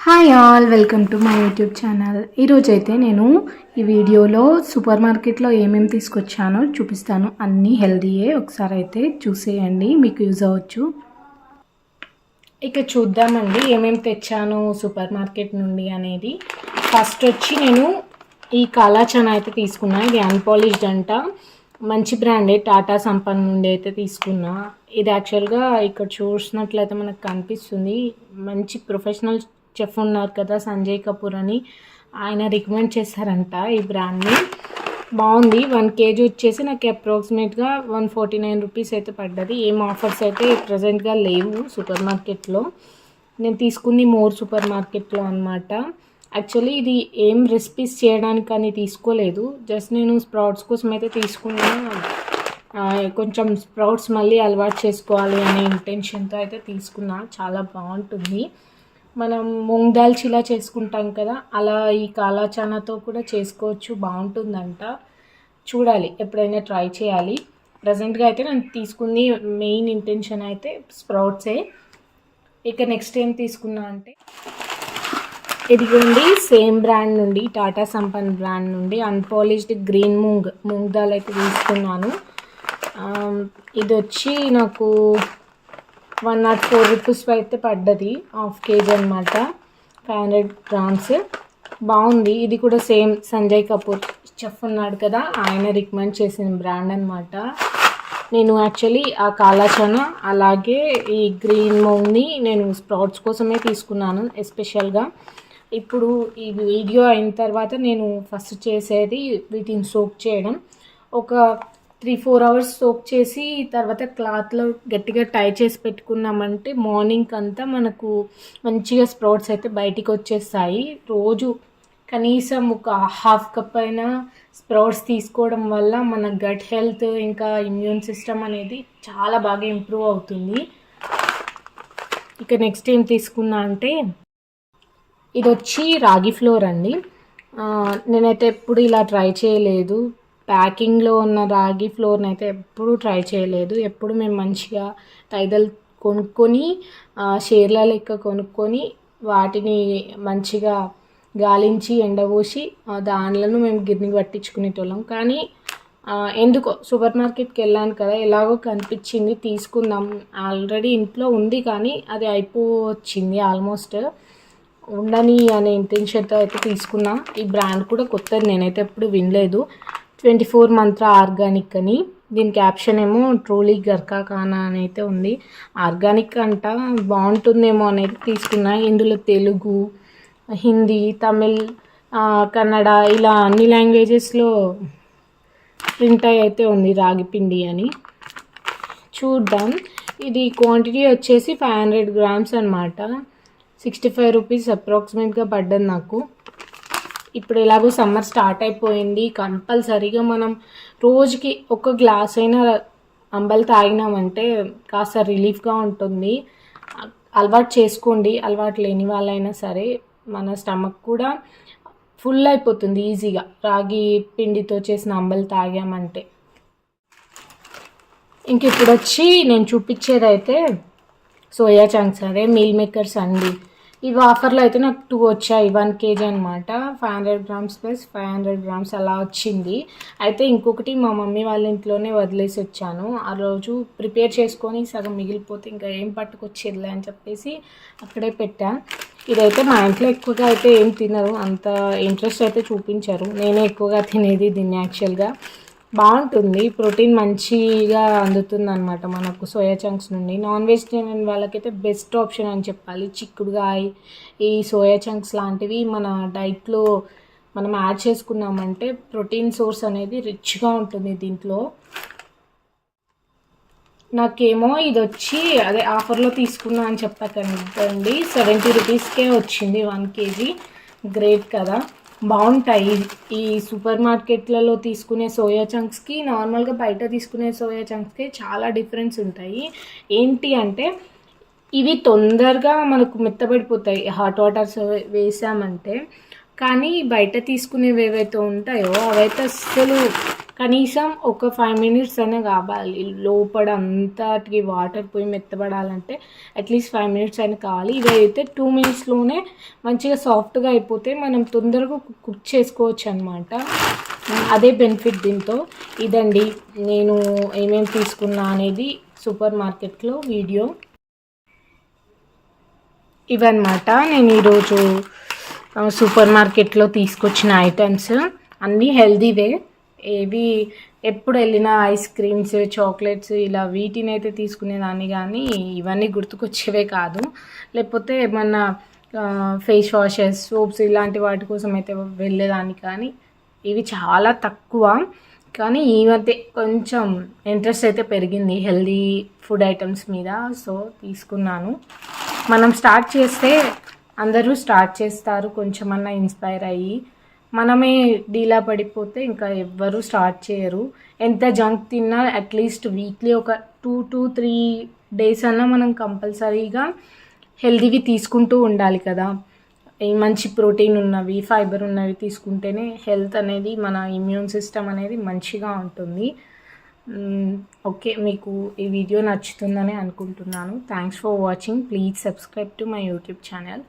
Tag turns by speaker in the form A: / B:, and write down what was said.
A: Hi all, welcome to my YouTube channel. ఈరోజైతే నేను ఈ వీడియోలో సూపర్ మార్కెట్లో ఏమేమి తీసుకొచ్చానో చూపిస్తాను. అన్నీ హెల్దీయే, ఒకసారి అయితే చూసేయండి, మీకు యూజ్ అవ్వచ్చు. ఇక చూద్దామండి ఏమేమి తెచ్చాను సూపర్ మార్కెట్ నుండి అనేది. ఫస్ట్ వచ్చి నేను ఈ కాలా చనా అయితే తీసుకున్నా. ఇది అన్పాలిష్డ్ అంట, మంచి బ్రాండే, టాటా సంపన్ నుండి అయితే తీసుకున్నా. ఇది యాక్చువల్గా ఇక్కడ చూసినట్లయితే మనకు కనిపిస్తుంది, మంచి ప్రొఫెషనల్ చెఫ్ ఉన్నారు కదా సంజయ్ కపూర్ అని, ఆయన రికమెండ్ చేశారంట ఈ బ్రాండ్ని. బాగుంది. 1 kg వచ్చేసి నాకు అప్రాక్సిమేట్గా 149 రూపీస్ అయితే పడ్డది. ఏం ఆఫర్స్ అయితే ప్రజెంట్గా లేవు సూపర్ మార్కెట్లో. నేను తీసుకుంది మోర్ సూపర్ మార్కెట్లో అనమాట. యాక్చువల్లీ ఇది ఏం రెసిపీస్ చేయడానికి అని తీసుకోలేదు, జస్ట్ నేను స్ప్రౌట్స్ కోసం అయితే తీసుకున్నా. కొంచెం స్ప్రౌట్స్ మళ్ళీ అలవాటు చేసుకోవాలి అనే ఇంటెన్షన్తో అయితే తీసుకున్నా. చాలా బాగుంటుంది. మనం మూంగ్ దాల్ చిలా చేసుకుంటాం కదా, అలా ఈ కాలా చానాతో కూడా చేసుకోవచ్చు, బాగుంటుందంట. చూడాలి, ఎప్పుడైనా ట్రై చేయాలి. ప్రజెంట్గా అయితే నేను తీసుకుంది మెయిన్ ఇంటెన్షన్ అయితే స్ప్రౌట్సే. ఇక నెక్స్ట్ ఏం తీసుకున్నా అంటే ఇదిగోండి, సేమ్ బ్రాండ్ నుండి, టాటా సంపన్ బ్రాండ్ నుండి అన్పాలిష్డ్ గ్రీన్ మూంగ్ దాల్ అయితే తీసుకున్నాను. ఇది వచ్చి నాకు 104 రూపీస్ అయితే పడ్డది, 1/2 kg అనమాట, 500 grams. బాగుంది. ఇది కూడా సేమ్ సంజయ్ కపూర్ చెఫ్ ఉన్నాడు కదా, ఆయన రికమెండ్ చేసిన బ్రాండ్ అనమాట. నేను యాక్చువల్లీ ఆ కాలా చనా అలాగే ఈ గ్రీన్ మూంగ్ని నేను స్ప్రౌట్స్ కోసమే తీసుకున్నాను ఎస్పెషల్గా. ఇప్పుడు ఈ వీడియో అయిన తర్వాత నేను ఫస్ట్ చేసేది వీటిని సోక్ చేయడం. ఒక 3-4 hours సోక్ చేసి తర్వాత క్లాత్లో గట్టిగా టై చేసి పెట్టుకున్నామంటే మార్నింగ్ అంతా మనకు మంచిగా స్ప్రౌట్స్ అయితే బయటికి వచ్చేస్తాయి. రోజు కనీసం ఒక 1/2 cup అయినా స్ప్రౌట్స్ తీసుకోవడం వల్ల మన గట్ హెల్త్ ఇంకా ఇమ్యూన్ సిస్టమ్ అనేది చాలా బాగా ఇంప్రూవ్ అవుతుంది. ఇక నెక్స్ట్ ఏం తీసుకున్నా అంటే ఇది వచ్చి రాగి ఫ్లోర్ అండి. నేనైతే ఎప్పుడు ఇలా ట్రై చేయలేదు. ప్యాకింగ్లో ఉన్న రాగి ఫ్లోర్ని అయితే ఎప్పుడూ ట్రై చేయలేదు. ఎప్పుడు మేము మంచిగా తైదలు కొనుక్కొని షేర్ల లెక్క కొనుక్కొని వాటిని మంచిగా గాలించి ఎండబోసి దానిలను మేము గిన్నెకి పట్టించుకునేటోళ్ళం. కానీ ఎందుకో సూపర్ మార్కెట్కి వెళ్ళాను కదా, ఎలాగో కనిపించింది, తీసుకుందాం. ఆల్రెడీ ఇంట్లో ఉంది కానీ అది అయిపోవచ్చింది ఆల్మోస్ట్, ఉండని అనే ఇంటెన్షన్తో అయితే తీసుకున్నా. ఈ బ్రాండ్ కూడా కొత్తది, నేనైతే ఎప్పుడు వినలేదు. 24 మంత్ర ఆర్గానిక్ అని, దీని క్యాప్షన్ ఏమో ట్రూలీ గర్కా ఖానా అని అయితే ఉంది. ఆర్గానిక్ అంట, బాగుంటుందేమో అనేది తీసుకున్నా. ఇందులో తెలుగు, హిందీ, తమిళ్, కన్నడ ఇలా అన్ని లాంగ్వేజెస్లో ప్రింట్ అయితే ఉంది రాగి పిండి అని. చూద్దాం. ఇది క్వాంటిటీ వచ్చేసి 500 grams అనమాట. 65 రూపీస్ అప్రాక్సిమేట్గా పడ్డది నాకు. ఇప్పుడు ఎలాగో సమ్మర్ స్టార్ట్ అయిపోయింది, కంపల్సరీగా మనం రోజుకి 1 గ్లాస్ అయినా అంబలి తాగినామంటే కాస్త రిలీఫ్గా ఉంటుంది. అలవాటు చేసుకోండి, అలవాటు లేని వాళ్ళైనా సరే. మన స్టమక్ కూడా ఫుల్ అయిపోతుంది ఈజీగా రాగి పిండితో చేసిన అంబలి తాగామంటే. ఇంక ఇప్పుడు వచ్చి నేను చూపించేది అయితే సోయా చంక్స్, అదే మీల్ మేకర్స్ అండి. ఇవి ఆఫర్లో అయితే నాకు 2 వచ్చాయి, 1 kg అనమాట. 500 grams ప్లస్ 500 grams అలా వచ్చింది. అయితే ఇంకొకటి మా మమ్మీ వాళ్ళ ఇంట్లోనే వదిలేసి వచ్చాను. ఆ రోజు ప్రిపేర్ చేసుకొని సగం మిగిలిపోతే ఇంకా ఏం పట్టుకొచ్చేదిలే అని చెప్పేసి అక్కడే పెట్టా. ఇదైతే మా ఇంట్లో ఎక్కువగా అయితే ఏం తినరు, అంత ఇంట్రెస్ట్ అయితే చూపించారు. నేనే ఎక్కువగా తినేది దీన్ని. యాక్చువల్గా బాగుంటుంది, ప్రోటీన్ మంచిగా అందుతుంది అనమాట మనకు సోయా చంక్స్ నుండి. నాన్ వెజిటేరియన్ వాళ్ళకైతే బెస్ట్ ఆప్షన్ అని చెప్పాలి. చిక్కుడుగాయ, ఈ సోయా చంక్స్ లాంటివి మన డైట్లో మనం యాడ్ చేసుకున్నామంటే ప్రోటీన్ సోర్స్ అనేది రిచ్గా ఉంటుంది దీంట్లో. నాకేమో ఇది వచ్చి అదే ఆఫర్లో తీసుకున్నా అని చెప్పకండి, 70 రూపీస్కే వచ్చింది 1 kg. గ్రేట్ కదా. బాగుంటాయి ఈ సూపర్ మార్కెట్లలో తీసుకునే సోయా చంక్స్కి నార్మల్గా బయట తీసుకునే సోయా చంక్స్కి చాలా డిఫరెన్స్ ఉంటాయి. ఏంటి అంటే ఇవి తొందరగా మనకు మెత్తబడిపోతాయి హాట్ వాటర్స్ వేసామంటే. కానీ బయట తీసుకునేవి ఏవైతే ఉంటాయో అవైతే అస్సలు కనీసం ఒక 5 మినిట్స్ అయినా కావాలి. లోపల అంతటికి వాటర్ పోయి మెత్తబడాలంటే అట్లీస్ట్ 5 మినిట్స్ అయినా కావాలి. ఇవైతే 2 మినిట్స్లోనే మంచిగా సాఫ్ట్గా అయిపోతే మనం తొందరగా కుక్ చేసుకోవచ్చు అనమాట. అదే బెనిఫిట్ దీంతో. ఇదండి నేను ఏమేమి తీసుకున్నా అనేది సూపర్ మార్కెట్లో వీడియో. ఇవన్నమాట నేను ఈరోజు సూపర్ మార్కెట్లో తీసుకొచ్చిన ఐటమ్స్. అన్నీ హెల్దీవే. ఏవి ఎప్పుడు వెళ్ళినా ఐస్ క్రీమ్స్, చాక్లెట్స్ ఇలా వీటిని అయితే తీసుకునేదాన్ని, కానీ ఇవన్నీ గుర్తుకొచ్చేవే కాదు. లేకపోతే ఏమన్నా ఫేస్ వాషెస్, సోప్స్ ఇలాంటి వాటి కోసం అయితే వెళ్ళేదాన్ని, కానీ ఇవి చాలా తక్కువ. కానీ ఈ మధ్య కొంచెం ఇంట్రెస్ట్ అయితే పెరిగింది హెల్దీ ఫుడ్ ఐటమ్స్ మీద. సో తీసుకున్నాను. మనం స్టార్ట్ చేస్తే అందరూ స్టార్ట్ చేస్తారు కొంచెమన్నా ఇన్స్పైర్ అయ్యి. మనమే డీలా పడిపోతే ఇంకా ఎవ్వరూ స్టార్ట్ చేయరు. ఎంత జంక్ తిన్నా అట్లీస్ట్ వీక్లీ ఒక 2 to 3 డేస్ అన్నా మనం కంపల్సరీగా హెల్దీవి తీసుకుంటూ ఉండాలి కదా. ఈ మంచి ప్రోటీన్ ఉన్నవి, ఫైబర్ ఉన్నవి తీసుకుంటేనే హెల్త్ అనేది, మన ఇమ్యూన్ సిస్టమ్ అనేది మంచిగా ఉంటుంది. ఓకే, మీకు ఈ వీడియో నచ్చుతుందని అనుకుంటున్నాను. Thanks for watching. Please subscribe to my YouTube channel.